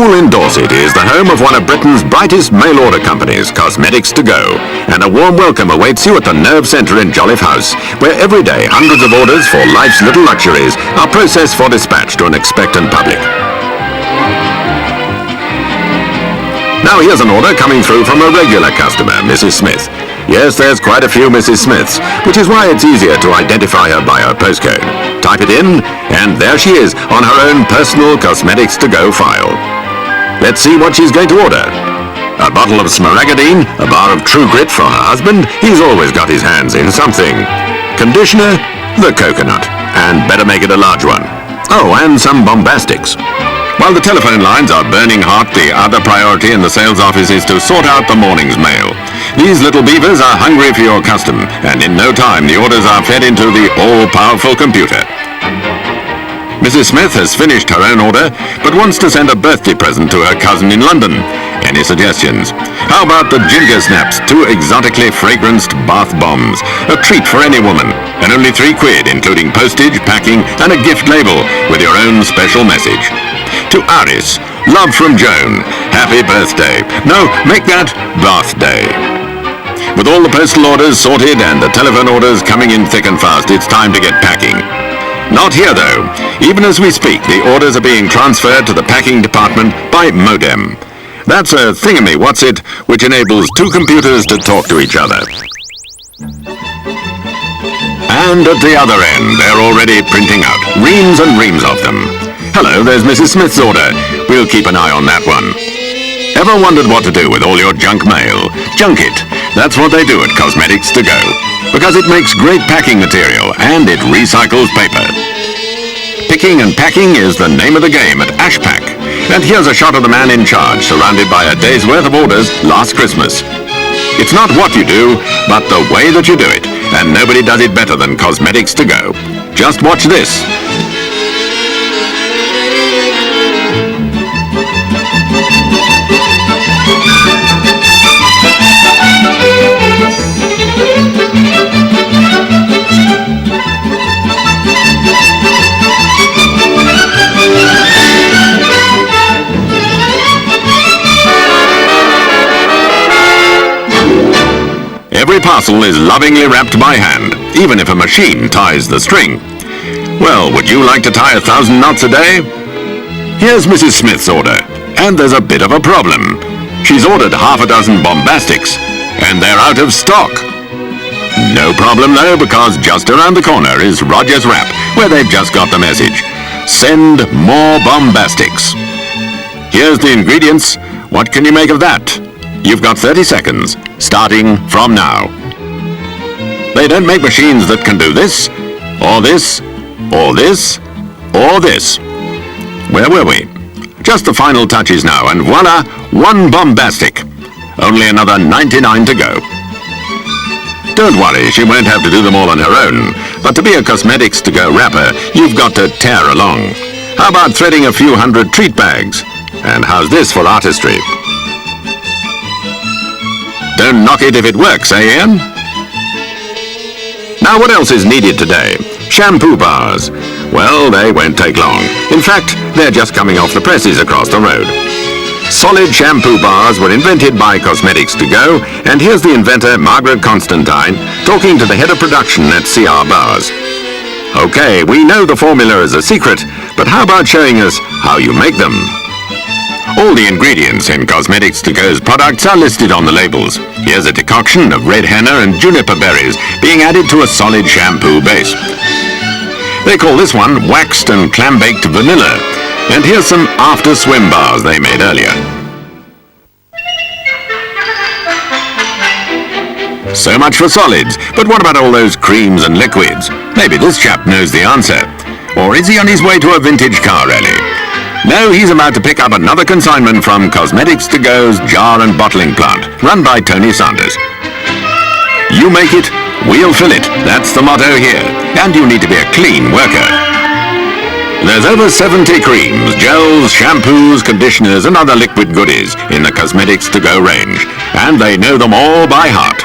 Poole in Dorset is the home of one of Britain's brightest mail-order companies, Cosmetics to Go, and a warm welcome awaits you at the Nerve Centre in Jolliffe House, where every day hundreds of orders for life's little luxuries are processed for dispatch to an expectant public. Now here's an order coming through from a regular customer, Mrs. Smith. Yes, there's quite a few Mrs. Smiths, which is why it's easier to identify her by her postcode. Type it in, and there she is on her own personal Cosmetics to Go file. Let's see what she's going to order. A bottle of Smaragdine, a bar of True Grit for her husband. He's always got his hands in something. Conditioner, the coconut, and better make it a large one. Oh, and some bombastics. While the telephone lines are burning hot, the other priority in the sales office is to sort out the morning's mail. These little beavers are hungry for your custom, and in no time the orders are fed into the all-powerful computer. Mrs. Smith has finished her own order, but wants to send a birthday present to her cousin in London. Any suggestions? How about the Ginger Snaps, 2 exotically fragranced bath bombs? A treat for any woman, and only £3, including postage, packing, and a gift label with your own special message. To Aris, love from Joan, happy birthday. No, make that birthday. With all the postal orders sorted and the telephone orders coming in thick and fast, it's time to get packing. Not here though. Even as we speak, the orders are being transferred to the packing department by modem. That's a thingammy-what's-it, which enables 2 computers to talk to each other. And at the other end, they're already printing out, reams and reams of them. Hello, there's Mrs. Smith's order. We'll keep an eye on that one. Ever wondered what to do with all your junk mail? Junk it. That's what they do at Cosmetics to Go. Because it makes great packing material and it recycles paper. Picking and packing is the name of the game at Ashpack. And here's a shot of the man in charge, surrounded by a day's worth of orders last Christmas. It's not what you do, but the way that you do it. And nobody does it better than Cosmetics to Go. Just watch this. Every parcel is lovingly wrapped by hand, even if a machine ties the string. Well, would you like to tie 1,000 knots a day? Here's Mrs. Smith's order, and there's a bit of a problem. She's ordered half a dozen bombastics, and they're out of stock. No problem though, because just around the corner is Roger's Wrap, where they've just got the message. Send more bombastics. Here's the ingredients. What can you make of that? You've got 30 seconds, starting from now. They don't make machines that can do this, or this, or this, or this. Where were we? Just the final touches now, and voila, 1 bombastic. Only another 99 to go. Don't worry, she won't have to do them all on her own, but to be a Cosmetics to Go wrapper, you've got to tear along. How about threading a few hundred treat bags? And how's this for artistry? Don't knock it if it works, eh, Ian? Now, what else is needed today? Shampoo bars. Well, they won't take long. In fact, they're just coming off the presses across the road. Solid shampoo bars were invented by Cosmetics to Go, and here's the inventor, Mark Constantine, talking to the head of production at CR Bars. Okay, we know the formula is a secret, but how about showing us how you make them? All the ingredients in Cosmetics to Go's products are listed on the labels. Here's a decoction of red henna and juniper berries being added to a solid shampoo base. They call this one waxed and clam-baked vanilla. And here's some after-swim bars they made earlier. So much for solids, but what about all those creams and liquids? Maybe this chap knows the answer. Or is he on his way to a vintage car rally? No, he's about to pick up another consignment from Cosmetics to Go's jar and bottling plant, run by Tony Sanders. You make it, we'll fill it. That's the motto here. And you need to be a clean worker. There's over 70 creams, gels, shampoos, conditioners, and other liquid goodies in the Cosmetics to Go range. And they know them all by heart.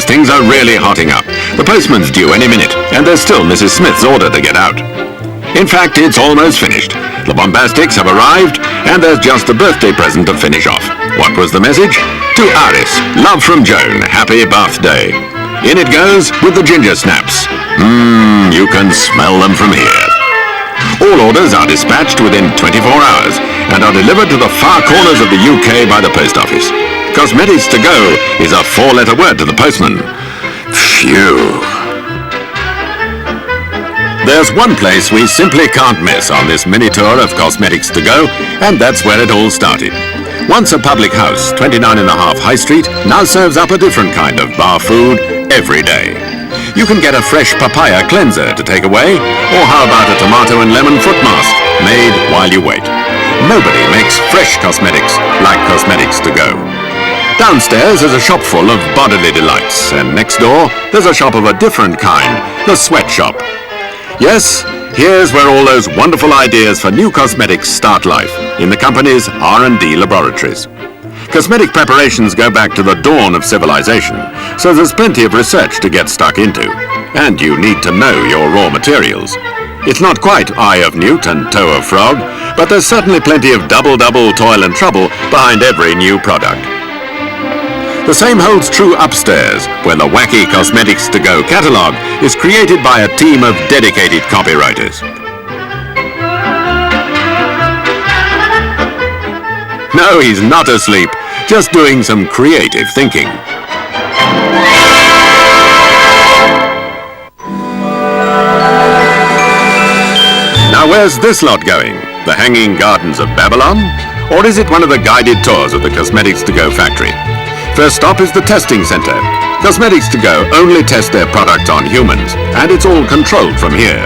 things are really hotting up. The postman's due any minute, and there's still Mrs. Smith's order to get out. In fact, it's almost finished. The bombastics have arrived, and there's just a birthday present to finish off. What was the message? To Aris, love from Joan, happy birthday. In it goes with the ginger snaps. You can smell them from here. All orders are dispatched within 24 hours and are delivered to the far corners of the UK by the post office. Cosmetics to go is a 4-letter word to the postman. Phew. There's one place we simply can't miss on this mini tour of Cosmetics to go, and that's where it all started. Once a public house, 29.5 High Street now serves up a different kind of bar food every day. You can get a fresh papaya cleanser to take away, or how about a tomato and lemon foot mask made while you wait. Nobody makes fresh cosmetics like Cosmetics to go. Downstairs is a shop full of bodily delights, and next door there's a shop of a different kind, the sweatshop. Yes, here's where all those wonderful ideas for new cosmetics start life, in the company's R&D laboratories. Cosmetic preparations go back to the dawn of civilization, so there's plenty of research to get stuck into. And you need to know your raw materials. It's not quite eye of newt and toe of frog, but there's certainly plenty of double toil and trouble behind every new product. The same holds true upstairs, where the wacky Cosmetics to Go catalogue is created by a team of dedicated copywriters. No, he's not asleep, just doing some creative thinking. Now where's this lot going? The Hanging Gardens of Babylon? Or is it one of the guided tours of the Cosmetics to Go factory? First stop is the testing center. Cosmetics to Go only test their product on humans, and it's all controlled from here.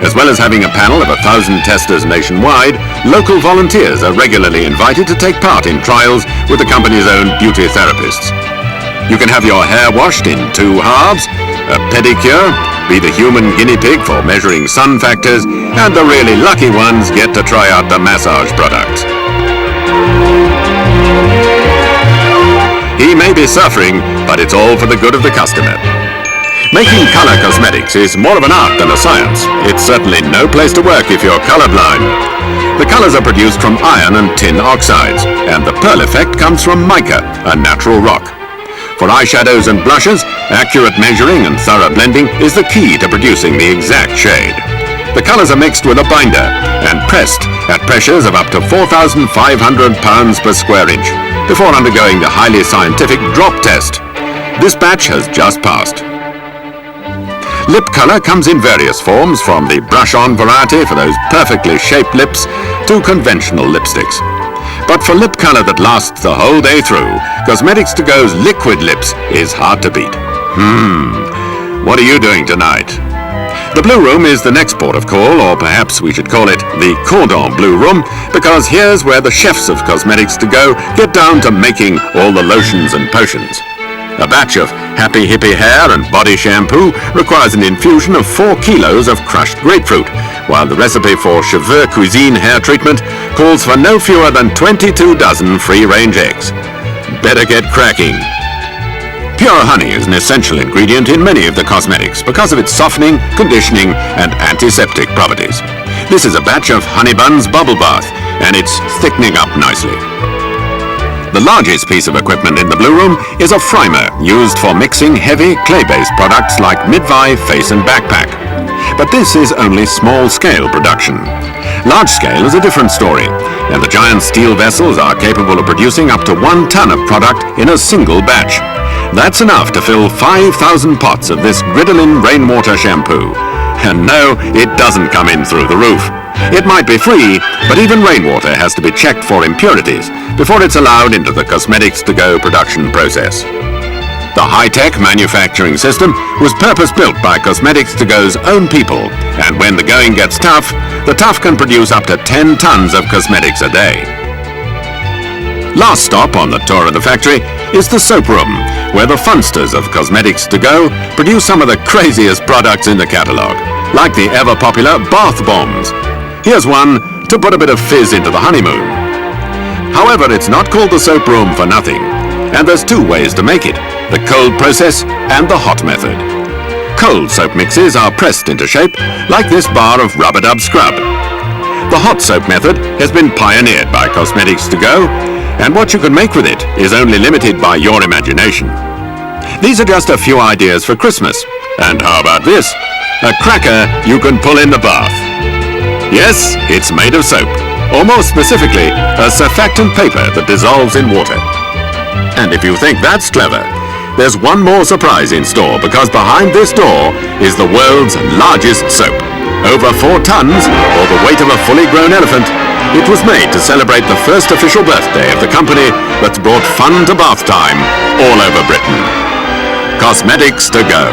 As well as having a panel of 1,000 testers nationwide, local volunteers are regularly invited to take part in trials with the company's own beauty therapists. You can have your hair washed in 2 halves, a pedicure, be the human guinea pig for measuring sun factors, and the really lucky ones get to try out the massage products. He may be suffering, but it's all for the good of the customer. Making color cosmetics is more of an art than a science. It's certainly no place to work if you're colorblind. The colors are produced from iron and tin oxides, and the pearl effect comes from mica, a natural rock. For eyeshadows and blushes, accurate measuring and thorough blending is the key to producing the exact shade. The colors are mixed with a binder and pressed at pressures of up to 4,500 pounds per square inch before undergoing the highly scientific drop test. This batch has just passed. Lip color comes in various forms, from the brush-on variety for those perfectly shaped lips to conventional lipsticks. But for lip color that lasts the whole day through, Cosmetics to Go's liquid lips is hard to beat. What are you doing tonight? The Blue Room is the next port of call, or perhaps we should call it the Cordon Bleu Room, because here's where the chefs of Cosmetics to Go get down to making all the lotions and potions. A batch of Happy Hippie hair and body shampoo requires an infusion of 4 kilos of crushed grapefruit, while the recipe for Cheveux Cuisine hair treatment calls for no fewer than 22 dozen free-range eggs. Better get cracking. Pure honey is an essential ingredient in many of the cosmetics because of its softening, conditioning, and antiseptic properties. This is a batch of Honey Bun's Bubble Bath, and it's thickening up nicely. The largest piece of equipment in the Blue Room is a frimer used for mixing heavy clay-based products like Midvi, Face and Backpack. But this is only small-scale production. Large-scale is a different story, and the giant steel vessels are capable of producing up to 1 ton of product in a single batch. That's enough to fill 5,000 pots of this Gridolin rainwater shampoo. And no, it doesn't come in through the roof. It might be free, but even rainwater has to be checked for impurities before it's allowed into the Cosmetics to Go production process. The high-tech manufacturing system was purpose-built by Cosmetics to Go's own people, and when the going gets tough, the tough can produce up to 10 tons of cosmetics a day. Last stop on the tour of the factory is the soap room, where the funsters of Cosmetics to Go produce some of the craziest products in the catalogue, like the ever-popular bath bombs. Here's one to put a bit of fizz into the honeymoon. However, it's not called the soap room for nothing, and there's 2 ways to make it. the cold process, and the hot method. Cold soap mixes are pressed into shape, like this bar of Rub-a-Dub Scrub. The hot soap method has been pioneered by Cosmetics to Go, and what you can make with it is only limited by your imagination. These are just a few ideas for Christmas. And how about this? A cracker you can pull in the bath. Yes, it's made of soap, or more specifically, a surfactant paper that dissolves in water. And if you think that's clever, there's one more surprise in store, because behind this door is the world's largest soap. Over 4 tons, or the weight of a fully grown elephant, it was made to celebrate the first official birthday of the company that's brought fun to bath time all over Britain. Cosmetics to Go.